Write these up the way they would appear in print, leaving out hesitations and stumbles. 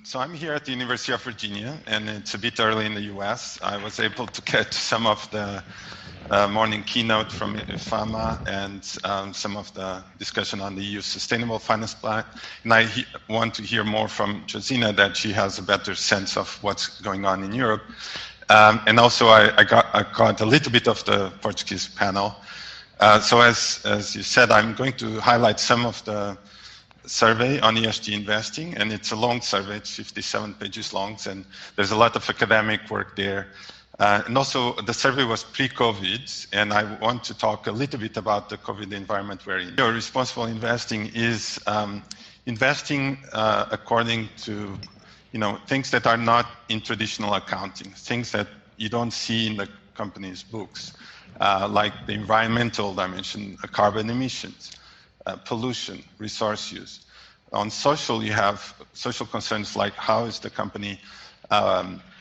So I'm here at the University of Virginia, and it's a bit early in the US. I was able to catch some of the morning keynote from IFAMA and some of the discussion on the EU Sustainable Finance Plan. And I want to hear more from Josina, that she has a better sense of what's going on in Europe. And also I got a little bit of the Portuguese panel. So as you said, I'm going to highlight some of the survey on ESG investing, and it's a long survey, it's 57 pages long, and there's a lot of academic work there. And also the survey was pre-COVID, and I want to talk a little bit about the COVID environment we're in. Responsible investing is investing according to things that are not in traditional accounting, things that you don't see in the company's books, like the environmental dimension, carbon emissions, pollution, resource use. On social, you have social concerns like how is the company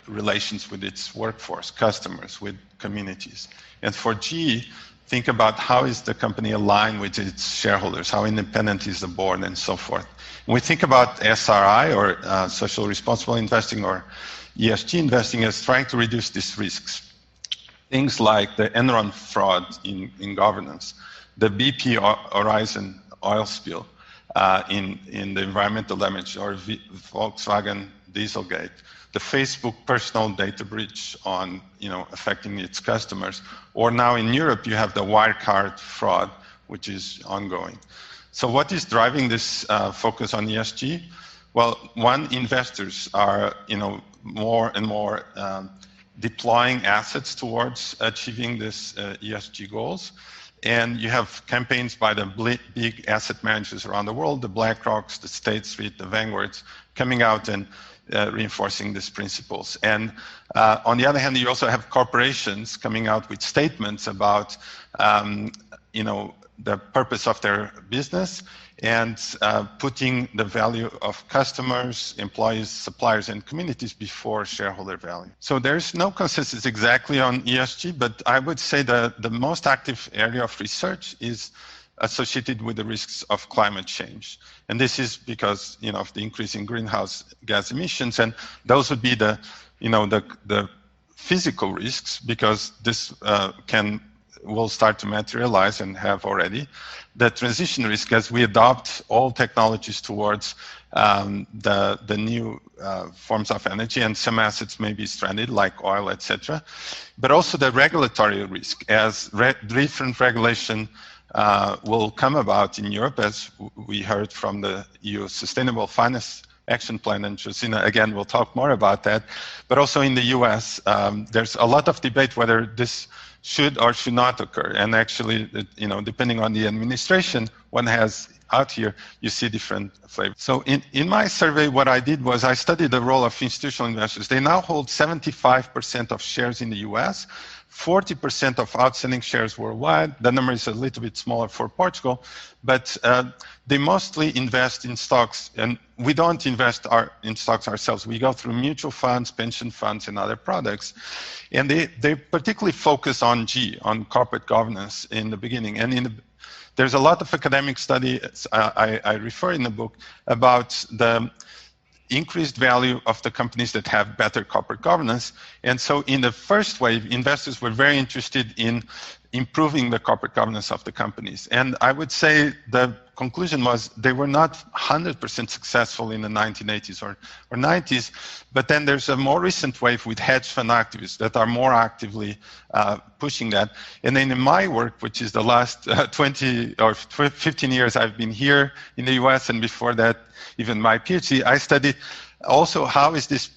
relations with its workforce, customers, with communities. And for G, think about how is the company aligned with its shareholders, how independent is the board, and so forth. When we think about SRI, or social responsible investing, or ESG investing, as trying to reduce these risks. Things like the Enron fraud in governance, the BP Horizon oil spill in the environmental damage, or Volkswagen Dieselgate, the Facebook personal data breach on affecting its customers, or now in Europe you have the Wirecard fraud, which is ongoing. So what is driving this focus on ESG? Well, one, investors are more and more deploying assets towards achieving this ESG goals. And you have campaigns by the big asset managers around the world, the BlackRocks, the State Street, the Vanguards, coming out and reinforcing these principles. And on the other hand, you also have corporations coming out with statements about the purpose of their business, and putting the value of customers, employees, suppliers, and communities before shareholder value. So there's no consensus exactly on ESG, but I would say that the most active area of research is associated with the risks of climate change. And this is because of the increase in greenhouse gas emissions, and those would be the physical risks, because this will start to materialize and have already. The transition risk, as we adopt all technologies towards the new forms of energy, and some assets may be stranded, like oil, etc. But also the regulatory risk, as different regulation will come about in Europe, as we heard from the EU Sustainable Finance Action Plan, and Josina again will talk more about that. But also in the US, there's a lot of debate whether this should or should not occur. And actually, depending on the administration one has out here, you see different flavors. So in my survey, what I did was I studied the role of institutional investors. They now hold 75% of shares in the US, 40% of outstanding shares worldwide. The number is a little bit smaller for Portugal, but they mostly invest in stocks, and we don't invest in stocks ourselves. We go through mutual funds, pension funds, and other products. And they particularly focus on G, on corporate governance in the beginning. And there's a lot of academic study I refer in the book about the increased value of the companies that have better corporate governance. And so in the first wave, investors were very interested in improving the corporate governance of the companies. And I would say the conclusion was they were not 100% successful in the 1980s or 90s, but then there's a more recent wave with hedge fund activists that are more actively pushing that. And then in my work, which is the last 20 or 15 years I've been here in the US, and before that, even my PhD, I studied also how is this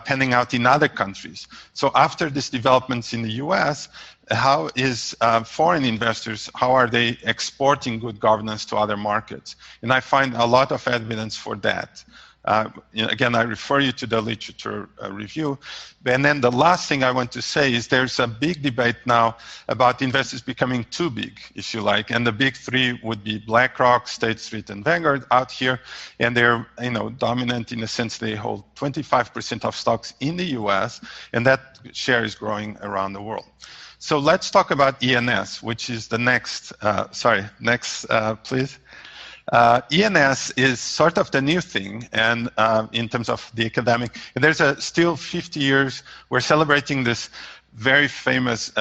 panning out in other countries. So after these developments in the US, how is foreign investors, how are they exporting good governance to other markets? And I find a lot of evidence for that. Again, I refer you to the literature review. And then the last thing I want to say is there's a big debate now about investors becoming too big, if you like. And the big three would be BlackRock, State Street, and Vanguard out here. And they're dominant in the sense they hold 25% of stocks in the US, and that share is growing around the world. So let's talk about ENS, which is the next, please. ENS is sort of the new thing, and in terms of the academic, and there's still 50 years, we're celebrating this very famous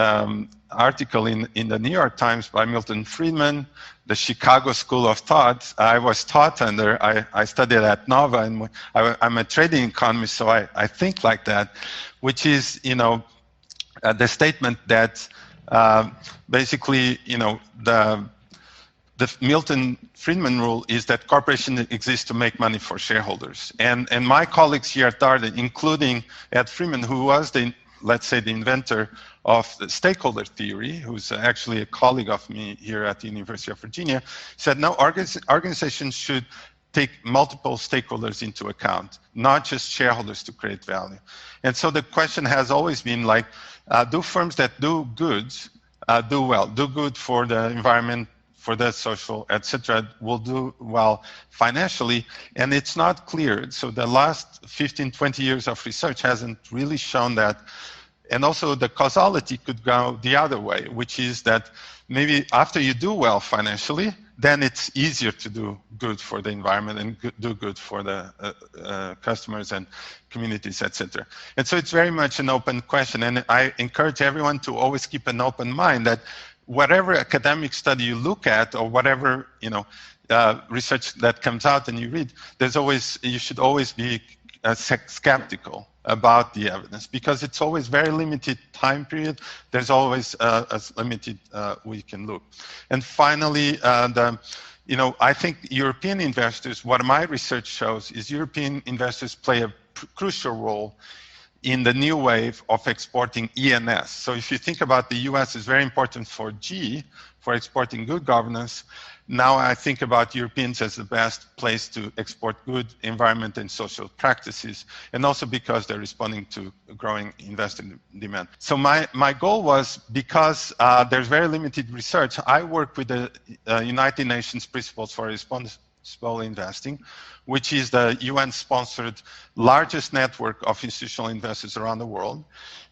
article in the New York Times by Milton Friedman, the Chicago School of Thought. I was taught under, I studied at Nova, and I'm a trading economist, so I think like that, which is, the statement that basically, the Milton Friedman rule is that corporations exist to make money for shareholders. And my colleagues here at Darden, including Ed Freeman, who was let's say the inventor of the stakeholder theory, who's actually a colleague of me here at the University of Virginia, said no, organizations should take multiple stakeholders into account, not just shareholders to create value. And so the question has always been like, do firms that do good do well, do good for the environment, for the social, etc., will do well financially, and it's not clear. So the last 15, 20 years of research hasn't really shown that. And also the causality could go the other way, which is that maybe after you do well financially, then it's easier to do good for the environment and do good for the customers and communities, etc. And so it's very much an open question, and I encourage everyone to always keep an open mind that whatever academic study you look at, or whatever research that comes out and you read, you should always be skeptical about the evidence, because it's always very limited time period. There's always a limited we can look. And finally, I think European investors, what my research shows is European investors play a crucial role in the new wave of exporting ENS. So if you think about the US is very important for G, for exporting good governance, now I think about Europeans as the best place to export good environment and social practices, and also because they're responding to growing investor demand. So my goal was, because there's very limited research, I work with the United Nations Principles for Responsible Investing, which is the UN-sponsored largest network of institutional investors around the world.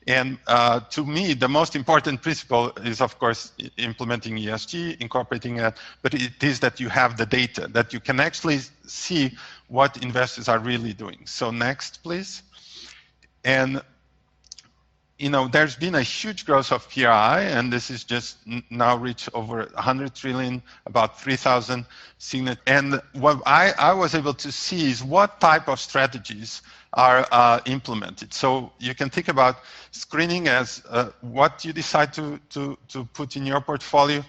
And to me, the most important principle is, of course, implementing ESG, incorporating it, but it is that you have the data, that you can actually see what investors are really doing. So next, please. And there's been a huge growth of PRI, and this is just now reached over 100 trillion, about 3,000 signatures. And what I was able to see is what type of strategies are implemented. So you can think about screening as what you decide to put in your portfolio.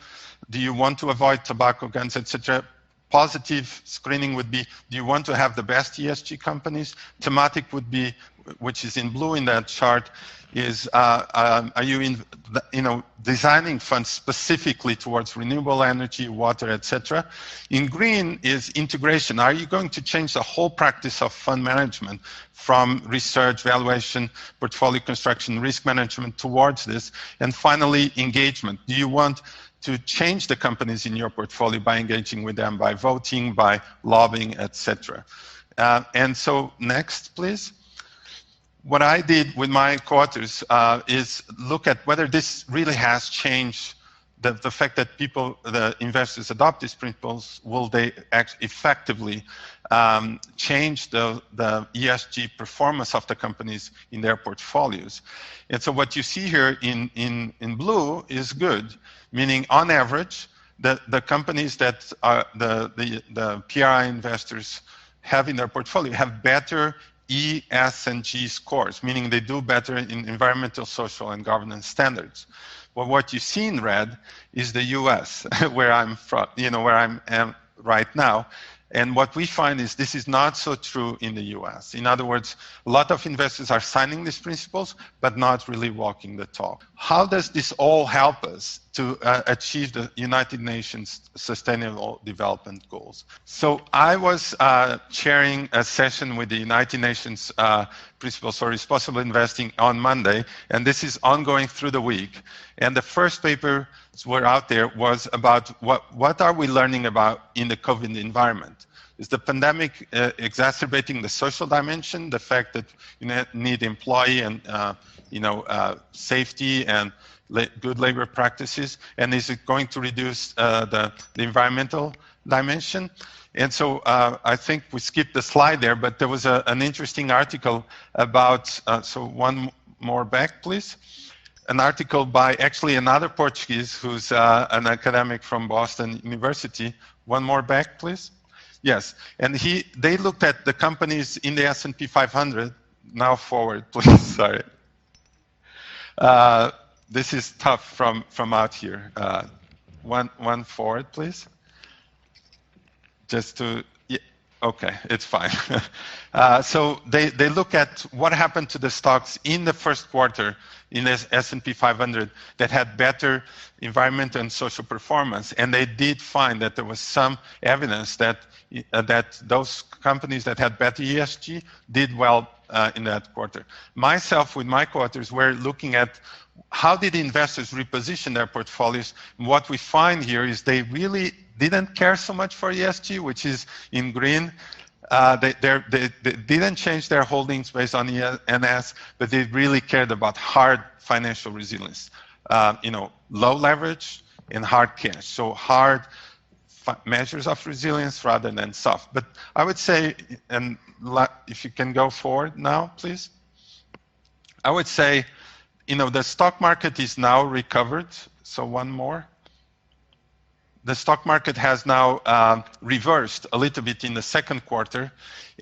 Do you want to avoid tobacco, guns, etc.? Positive screening would be, do you want to have the best ESG companies? Thematic would be, which is in blue in that chart, is are you designing funds specifically towards renewable energy, water, etc. In green is integration. Are you going to change the whole practice of fund management from research, valuation, portfolio construction, risk management towards this? And finally, engagement. Do you want to change the companies in your portfolio by engaging with them, by voting, by lobbying, etc. And so next, please. What I did with my co-authors is look at whether this really has changed the fact that the investors adopt these principles. Will they effectively change the ESG performance of the companies in their portfolios? And so what you see here in blue is good, meaning on average, the companies that are the PRI investors have in their portfolio have better E, S, and G scores, meaning they do better in environmental, social, and governance standards. Well, what you see in red is the US, where I'm from, where I am right now. And what we find is this is not so true in the US. In other words, a lot of investors are signing these principles, but not really walking the talk. How does this all help us to achieve the United Nations Sustainable Development Goals? So I was chairing a session with the United Nations Principles for Responsible Investing on Monday, and this is ongoing through the week. And the first paper were out there was about what are we learning about in the COVID environment? Is the pandemic exacerbating the social dimension, the fact that you need employee and safety and good labor practices, and is it going to reduce the environmental dimension. And so I think we skipped the slide there, but there was an interesting article about, so one more back, please. An article by actually another Portuguese who's an academic from Boston University. One more back, please. Yes, and they looked at the companies in the S&P 500. Now forward, please, sorry. This is tough from out here. One forward, please. Just to, yeah, okay, it's fine. So they look at what happened to the stocks in the first quarter in the S&P 500 that had better environmental and social performance, and they did find that there was some evidence that those companies that had better ESG did well in that quarter. Myself, with my co-authors, we're looking at how did investors reposition their portfolios. What we find here is they really didn't care so much for ESG, which is in green. They didn't change their holdings based on ENS, but they really cared about hard financial resilience. Low leverage and hard cash. So hard measures of resilience rather than soft. But I would say, and if you can go forward now, please. I would say, the stock market is now recovered. So one more. The stock market has now reversed a little bit in the second quarter,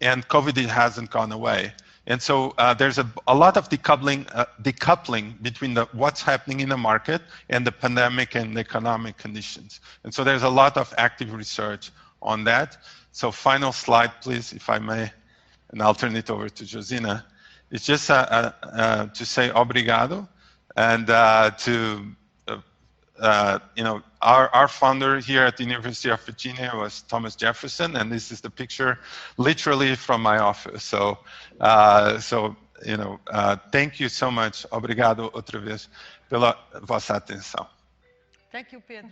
and COVID hasn't gone away. And so there's a lot of decoupling between what's happening in the market and the pandemic and the economic conditions. And so there's a lot of active research on that. So final slide, please, if I may, and I'll turn it over to Josina. It's just to say obrigado, and our founder here at the University of Virginia was Thomas Jefferson, and this is the picture literally from my office. So, thank you so much. Obrigado outra vez pela vossa atenção. Thank you, Pedro.